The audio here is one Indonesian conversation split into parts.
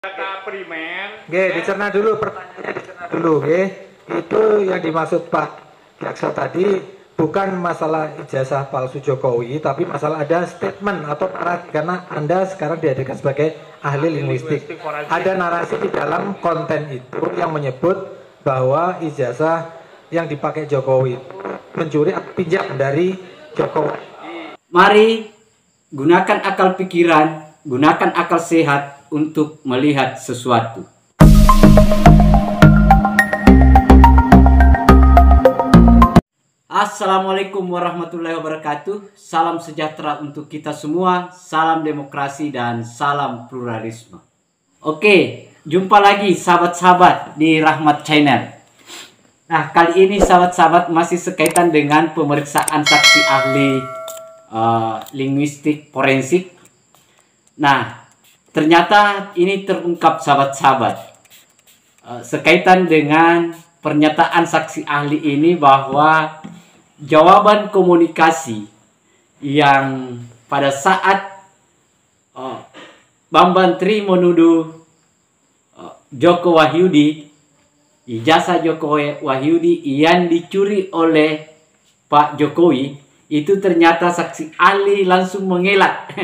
Data primer. Dicerna dulu pertanyaannya, dicerna dulu, Itu yang dimaksud Pak Jaksa tadi bukan masalah ijazah palsu Jokowi, tapi masalah ada statement atau narasi karena Anda sekarang dihadirkan sebagai ahli linguistik. Ada narasi di dalam konten itu yang menyebut bahwa ijazah yang dipakai Jokowi itu mencuri atau pinjam dari Jokowi. Mari gunakan akal pikiran, gunakan akal sehat untuk melihat sesuatu. Assalamualaikum warahmatullahi wabarakatuh. Salam sejahtera untuk kita semua. Salam demokrasi dan salam pluralisme. Oke, jumpa lagi sahabat-sahabat di Rahmat Channel. Nah, kali ini sahabat-sahabat masih sekaitan dengan pemeriksaan saksi ahli linguistik forensik. Nah, ternyata ini terungkap sahabat-sahabat sekaitan dengan pernyataan saksi ahli ini bahwa jawaban komunikasi yang pada saat Bambang Tri menuduh Joko Wahyudi, ijazah Joko Wahyudi yang dicuri oleh Pak Jokowi, itu ternyata saksi ahli langsung mengelak.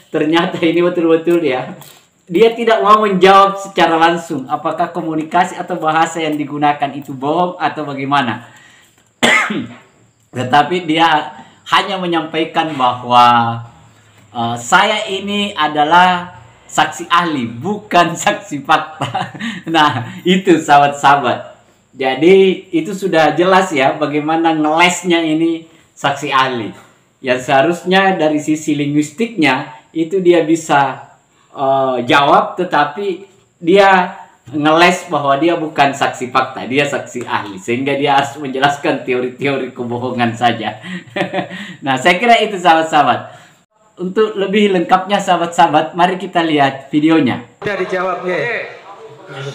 Ternyata ini betul-betul ya. Dia tidak mau menjawab secara langsung apakah komunikasi atau bahasa yang digunakan itu bohong atau bagaimana. Tetapi dia hanya menyampaikan bahwa saya ini adalah saksi ahli, bukan saksi fakta. Nah, itu sahabat-sahabat. Jadi itu sudah jelas ya bagaimana ngelesnya ini saksi ahli. Yang seharusnya dari sisi linguistiknya itu dia bisa jawab, tetapi dia ngeles bahwa dia bukan saksi fakta, dia saksi ahli, sehingga dia harus menjelaskan teori-teori kebohongan saja. Nah, saya kira itu sahabat-sahabat. Untuk lebih lengkapnya sahabat-sahabat, mari kita lihat videonya. Sudah dijawab,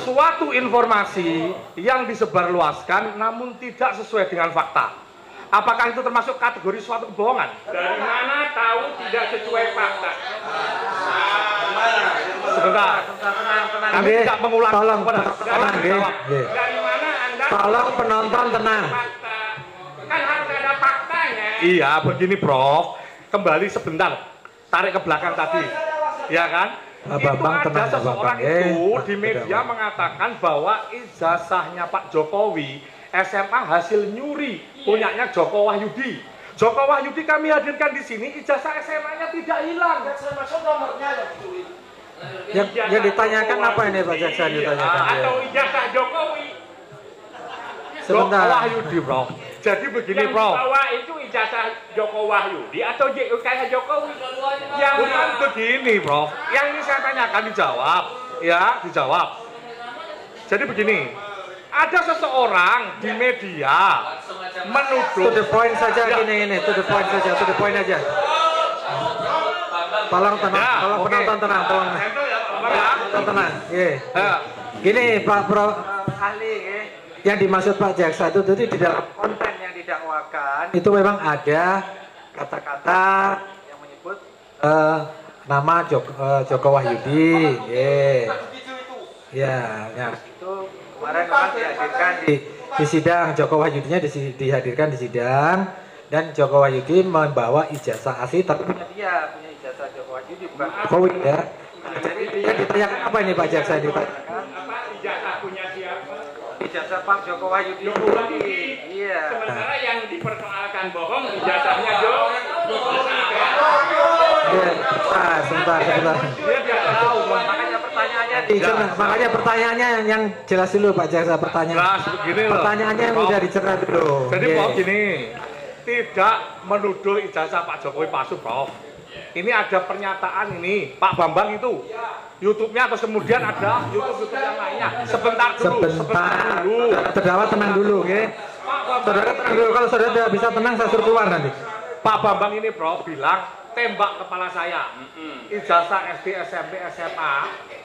Suatu informasi yang disebarluaskan namun tidak sesuai dengan fakta. Apakah itu termasuk kategori suatu kebohongan? Dari mana tahu tidak sesuai fakta? Sebentar. Kami tidak mengulangi. Tolong, Dari mana Anda? Tolong penonton tenang. Fakta. Kan harus ada faktanya. Iya, begini Prof. Kembali sebentar. Tarik ke belakang tadi. Ya kan? Itu ada seseorang itu di media mengatakan bahwa ijazahnya Pak Jokowi SMA hasil nyuri punyanya Joko Wahyudi. Joko Wahyudi kami hadirkan di sini, ijazah SMA-nya tidak hilang. Yang ditanyakan apa ini Pak Jaksa ditanyakan? Atau ijazah Jokowi. Sebentar. Joko Wahyudi, Bro. Jadi begini, Bro. Yang dibawa itu ijazah Joko Wahyudi atau ijazah Jokowi? Yang bukan begini, Bro. Yang ini saya tanyakan dijawab, ya, dijawab. Jadi begini. Ada seseorang di media menuduh. To the point saja ini, to the point saja, to the point aja. Tolong tenang, Ya, tolong penonton tenang, tolong tenang. Gini Pak Prof ahli, yang dimaksud Pak Jaksa itu tadi di dalam konten yang didakwakan itu memang ada kata-kata yang menyebut nama Joko Wahyudi, ya. Itu kemarin memang dihadirkan di sidang. Joko Wahyudinya dihadirkan di sidang, dan Joko Wahyudi membawa ijazah asli tapi punya ijazah Joko Wahyudi bukan Jokowi ya. Jadi yang ditanyakan apa ini Pak Jaksa? Ditanyakan apa ijazah punya siapa? Ijazah Pak Joko Wahyudi. Iya. Sementara yang dipersoalkan bohong ijazahnya Jokowi. Sebentar. Dia tidak tahu. Makanya pertanyaannya yang jelas dulu Pak Jaksa, pertanyaan. Pertanyaannya yang udah dicerna dulu. Jadi Prof gini, tidak menuduh ijazah Pak Jokowi palsu, Prof. Ini ada pernyataan ini Pak Bambang itu YouTube-nya, atau kemudian ada YouTube yang lainnya. Sebentar dulu. Terdakwa tenang dulu, Saudara tenang dulu. Kalau saudara tidak bisa tenang, saya suruh keluar nanti. Pak Bambang ini Prof bilang tembak kepala saya. Ijazah SD, SMP, SMA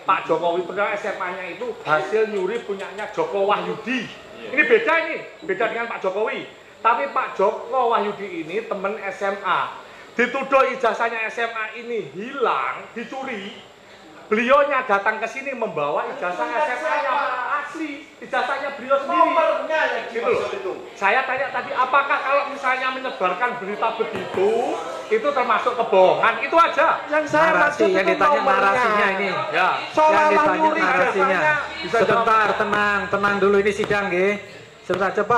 Pak Jokowi padahal SMA-nya itu hasil nyuri punyanya Joko Wahyudi. Ini beda dengan Pak Jokowi. Tapi Pak Joko Wahyudi ini teman SMA. Dituduh ijazahnya SMA ini hilang, dicuri. beliaunya datang ke sini membawa ijazah SMA-nya asli, ijazahnya beliau sendiri. Gitu loh. Saya tanya tadi, apakah kalau misalnya menyebarkan berita begitu, itu termasuk kebohongan? Itu aja. Yang saya Narasi maksud yang itu ditanya nomornya. narasinya ini. Ya. Yang ditanya nyuri narasinya. Bisa Sebentar, tenang dulu, ini sidang, nggih. Sebentar, coba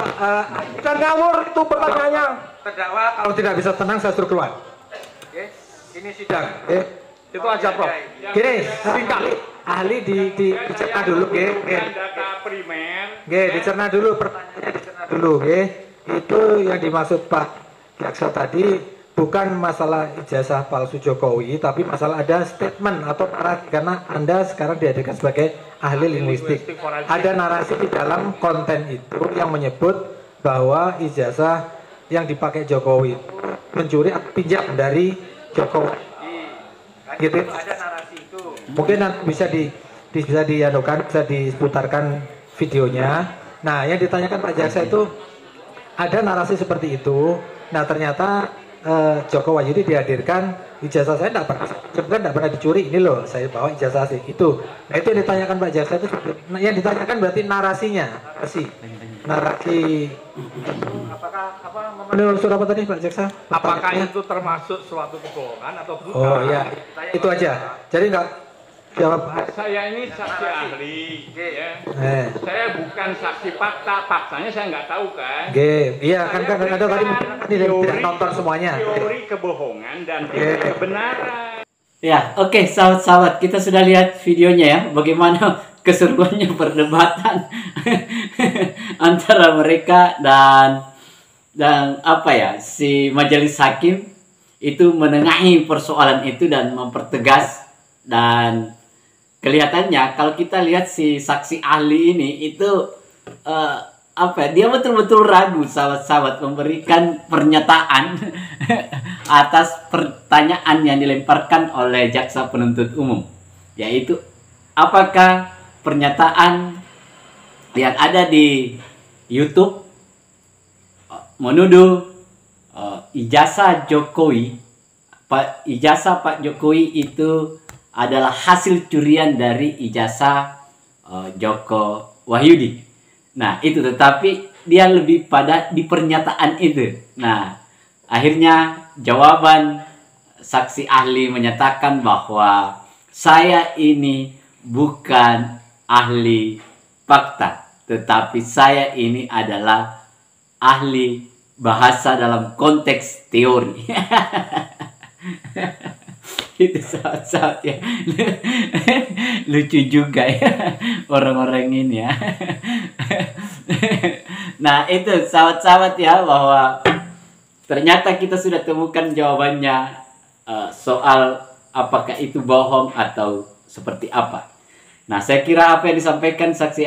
Dan ngawur itu pertanyaannya. terdakwa kalau tidak bisa tenang saya suruh keluar. Oke, ini sidang. Itu aja, Prof. Gini, ahli dicerna dulu, nggih. Data primer. Nggih, dicerna dulu, pertanyaannya dicerna dulu, nggih. Itu yang dimaksud Pak Jaksa tadi bukan masalah ijazah palsu Jokowi, tapi masalah ada statement atau narasi, karena Anda sekarang dihadirkan sebagai ahli linguistik. Ada narasi di dalam konten itu yang menyebut bahwa ijazah yang dipakai Jokowi itu mencuri atau pinjam dari Jokowi. Gitu, ada narasi itu. Mungkin bisa bisa diadukan, bisa diputarkan videonya. Nah, yang ditanyakan Pak Jaksa itu ada narasi seperti itu. Nah, ternyata Joko Wahyudi dihadirkan, ijazah saya tidak pernah dicuri, ini loh saya bawa ijazah sih itu. Nah, itu yang ditanyakan Pak Jaksa itu, yang ditanyakan berarti narasi apakah memenuhi unsur apa tadi Pak Jaksa? Apakah itu termasuk suatu kebohongan atau bukan? Oh ya, itu aja. Jadi enggak jawab. Saya ini saksi ahli, ya. Eh. Saya bukan saksi fakta, faktanya saya nggak tahu kan. Iya kan ada tadi tidak nonton semuanya. Teori kebohongan dan teori kebenaran. Ya, oke, sahabat-sahabat, kita sudah lihat videonya ya, bagaimana keseruannya perdebatan antara mereka dan apa ya, si majelis hakim itu menengahi persoalan itu dan mempertegas. Dan kelihatannya kalau kita lihat si saksi ahli ini itu apa ya, dia betul-betul ragu, sahabat-sahabat, memberikan pernyataan atas pertanyaan yang dilemparkan oleh jaksa penuntut umum, yaitu apakah pernyataan yang ada di YouTube menuduh ijazah Jokowi, ijazah Pak Jokowi itu adalah hasil curian dari ijazah Joko Wahyudi. Nah, itu, tetapi dia lebih pada di pernyataan itu. Nah, akhirnya jawaban saksi ahli menyatakan bahwa saya ini bukan ahli fakta, tetapi saya ini adalah ahli bahasa dalam konteks teori. Itu saat-saat ya. Lucu juga ya orang-orang ini ya. Nah, itu sahabat-sahabat ya, bahwa ternyata kita sudah temukan jawabannya soal apakah itu bohong atau seperti apa. Nah, saya kira apa yang disampaikan saksi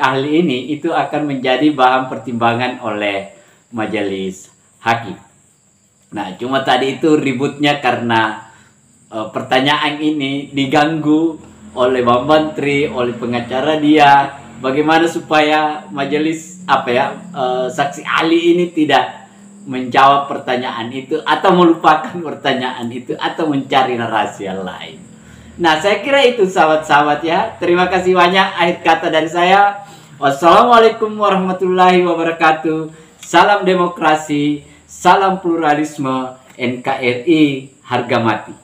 ahli ini itu akan menjadi bahan pertimbangan oleh majelis hakim. Nah, cuma tadi itu ributnya karena pertanyaan ini diganggu oleh Bang Menteri, oleh pengacara dia. Bagaimana supaya majelis saksi ahli ini tidak menjawab pertanyaan itu atau melupakan pertanyaan itu atau mencari narasi yang lain. Nah, saya kira itu sahabat-sahabat ya. Terima kasih banyak. Akhir kata dari saya. Wassalamualaikum warahmatullahi wabarakatuh. Salam demokrasi, salam pluralisme, NKRI harga mati.